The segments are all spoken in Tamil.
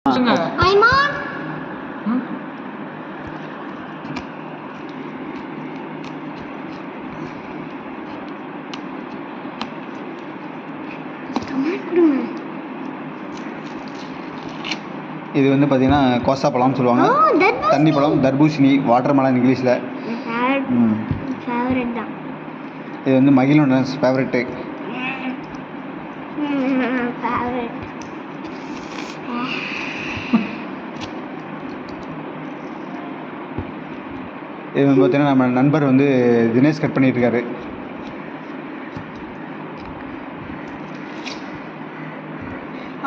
ஐமான் இது வந்து பார்த்தீங்கன்னா கோசா பழம்னு சொல்லுவாங்க. தண்ணி பழம், தர்பூசணி, வாட்டர் மெலன் இங்கிலீஷில். ஃபேவரட் தான். இது வந்து மகிழோட ஃபேவரெட்டு. ஃபேவரட். இது வந்து பார்த்தீங்கன்னா நம்ம நண்பர் வந்து தினேஷ் கட் பண்ணிட்டு இருக்காரு.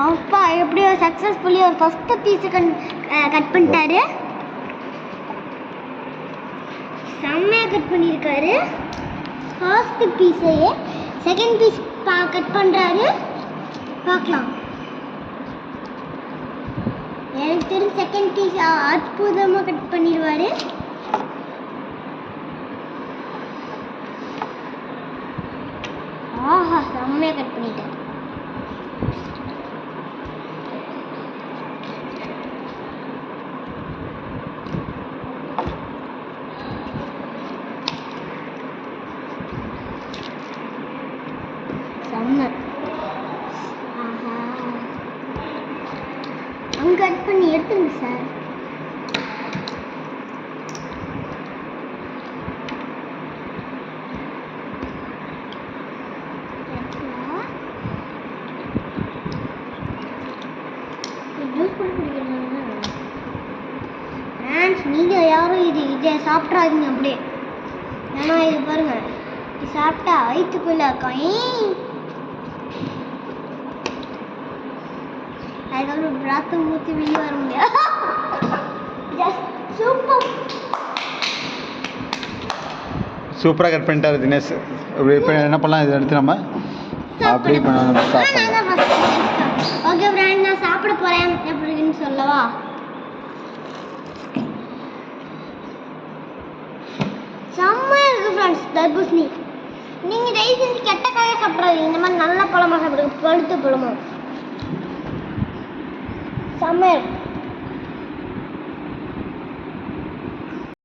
அப்பா எப்படியோ சக்ஸஸ்ஃபுல்லி ஒரு ஃபர்ஸ்ட் பீஸ் கட் பண்ணிட்டாரு. செம்மையா கட் பண்ணியிருக்காரு. ஃபர்ஸ்ட் பீஸையே செகண்ட் பீஸ் கட் பண்ணுறாரு. பார்க்கலாம். எனக்கு தெரிஞ்ச செகண்ட் பீஸ் அற்புதமாக கட் பண்ணிடுவார். ஆஹா செம்மையாக கட் பண்ணிட்டார். செம்ம. ஆஹா அங்கே கட் பண்ணி எடுத்துருங்க சார். நீங்கள் யாரும் இதை சாப்பிட்றாதீங்க அப்படியே. ஏன்னா இது பாருங்க, இது சாப்பிட்டா வயிற்றுக்குள்ள அதுக்கப்புறம் பிராத்தம் ஊற்றி வெளியே வர முடியாது. சூப்பராக கட் பண்ணிட்டாரு தினேஷ். இப்போ என்ன பண்ணலாம், இதை எடுத்து நம்ம அப்படியே பண்ணலாம். ஓகே ஃப்ரெண்ட், நான் சாப்பிட போகிறேன். எப்படின்னு சொல்லவா? செம்மையாக இருக்குது ஃப்ரெண்ட்ஸ் தர்பூசணி. நீங்கள் தயவு செஞ்சு கெட்ட காயாக சாப்பிட்றாதீங்க. இந்த மாதிரி நல்ல பழமாக சாப்பிடுங்க. பழுத்த பழமாக செம்மையாக இருக்கும்.